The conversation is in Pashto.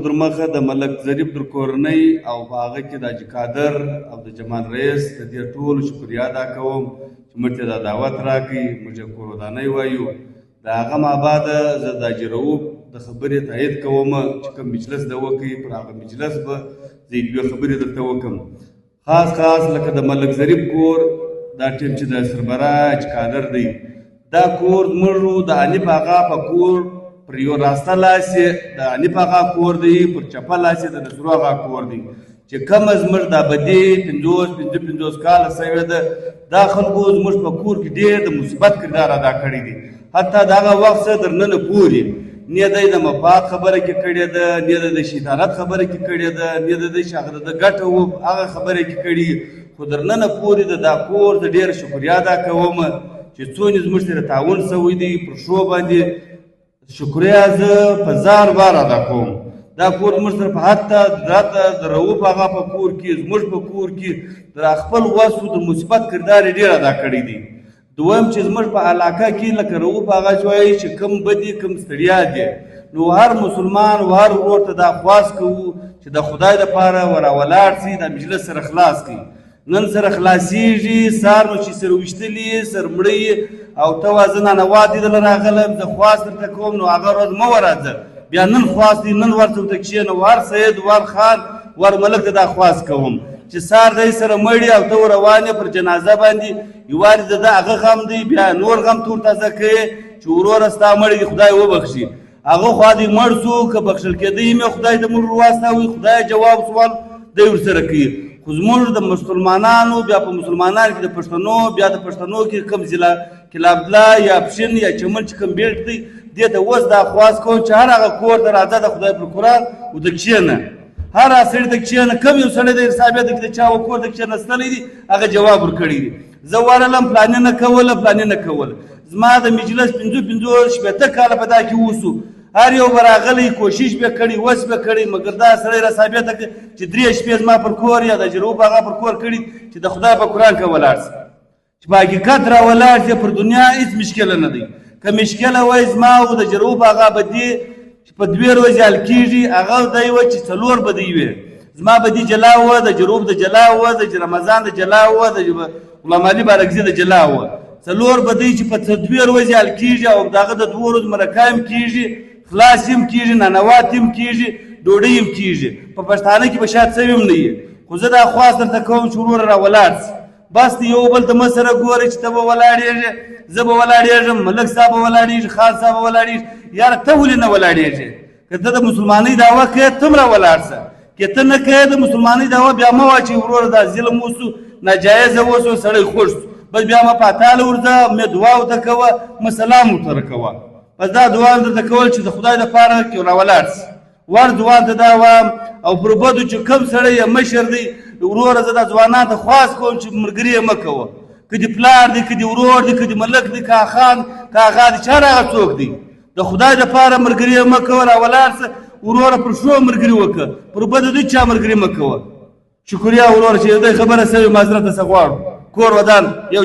در مخه د ملک ظریف در کورنۍ او په هغه کې د حاجي قادر او د جمال رئیس د دې ټولو شکریه ادا کوم چې موږ ته دا دعوت راکړي، موږ کور ودانۍ وایو. د هغه ما بعده زه د حاجي رؤوف د خبرې تایید کوم چې کوم مجلس ده وکړي، پر هغه مجلس به زه دوې خبرې درته وکړم. خاص لکه د ملک ظریف کور دا ټیم چې د سربراہ حاجي قادر دی، دا کور زموږ د حنیف آغا په کور پر یو راسته لاس یې د حنیف آغا کور دی، پر چپه لاس یې د نصرو آغا کور دی چې کمه زموږ دا بدي 50 کاله سوې ده. دا خلکو زموږ په کور کې ډېر د مثبت کردار ادا کړی دی. حتی د هغه وخت څخه در ننه پورې نه دی د مفاد خبره کې کړې ده، نه د شیطانت خبره کې کړې ده، نه د شاغره د ګټه و هغه خبره کې کړي. خو در ننه پورې د دا کور د ډېر شکریه ادا کوم چې څونه زموږ سره تعاون شوی دی. پر شو باندې شکریه زه په ځان بار ادا کوم. دا کور زموږ سره په حتی د رؤوف آغا په کور کې، زموږ په کور کې د خپل وسو د مثبت کردار یې ډېر ادا کړی دی. دویم چې زموږ په علاقه کې لکه رؤوف آغا چې وایي چې کم بدي کم ستړیا دی، نو هر مسلمان و هر ورور ته دا خواست کوو چې د خدای دپاره ولاړ سي، دا مجلس سره خلاص کړي. نن سره خلاصیږي، سار نو چې سره ویشتلي سر مړی او ته زه نانوا دیدله راغلم، زه خواست درته کوم نو هغه ورځ مه ورځه بیا نن خواست دی، نن ورته ورته کښېنه، ور سید ور خان ور ملک ته دا خواست کوم چې سار دی سره مړي او ته روان یې پر جنازه باندې یوارې د ده هغه غم دی، بیا نور غم تور تازه کوې چې وروره ستا مړی دی خدای وبخښي. هغه خوا دی مړ شو که بخښل کېدی مې خدای د مړ واستاوي، خدای جواب سوال دی ورسره کوي. خو زموږ د مسلمانانو بیا په مسلمانانو کې د پښتنو بیا د پښتنو کې کوم ضلع کلابلا یا پښین یا چمن چې کوم بیلټ دی، دې ته اوس دا خواست کوم چې هر هغه کور ته راځه د خدای پر قرآن ورته کښېنه، هر هغه سړي ته کښېنه. کوم یو سړی د حسابیت کې د چا کور ته کښېنستلی دی هغه جواب ورکړی دی. زه ورغلم پلانې نه کوله. زما د مجلس 55 کاله په دا کې اوسو، هر یو به راغلی کوشش به کړي، وس به کړي، مګر دا سړی را ثابته کړي چې 3 شپې زما پر کور یا د رؤوف آغا پر کور کړي چې د خدای په قرآن کې ولاړ شي، چې په حقیقت را ولاړ شي. پر دنیا هېڅ مشکله نه دی. که مشکله وای زما او د رؤوف آغا به دې چې په 2 ورځې حل کېږي، هغه دی وه چې 4 به دی وي. زما به دې جلا وه، د رؤوف د جلا وه، د رمضان د جلا وه، د غلام علي بارکزي د جلا وه. 4 به دی چې په 2 ورځې حل کېږي او د هغه د 2 ورځو مرکه هم کېږي، خلاص هم کېږي، نانوات هم کېږي، ډوډۍ هم کېږي. په پښتانه کې به شاید سوي هم نه وي. خو زه دا خواست درته کوم چې وروره را ولاړ سي. بس یو بل ته مه سره ګورئ چې ته به ولاړېږې، زه به ولاړېږم، ملک صاحب به ولاړېږي، خان صاحب به ولاړېږي. یاره ته ولې نه ولاړېږې؟ که ته د مسلمانۍ دعوه کوې ته هم را ولاړ سه، که ته نه کوې د مسلمانۍ دعوه بیا مه وایه چې وروره دا ظلم وسو، ناجایزه وسو، سړی خوږ سو. بس بیا مه پاتاله ورځه، مې دعا ورته کوه، مه سلام ورته کوه. بس دا دعا درته کول چې د خدای دپاره کې را ولاړ سي. ور دعا ته دا وایم او پر بدو چې کوم سړی یې مشر دی، وروره زه دا ځوانان ته خواست کوم چې ملګري یې مه کوه. که دې پلار دی، که دې ورور دی، که دې ملک دی، که خان که آغا دی، چې هر هغه څوک دی، د خدای دپاره ملګري یې مه کوه، را ولاړ سه. وروره پر شو ملګري وکړه، پر بدو دوی چا ملګري مه کوه. شکریه وروره چې د خبره سوې معذرت څخه غواړو. کور ودان یو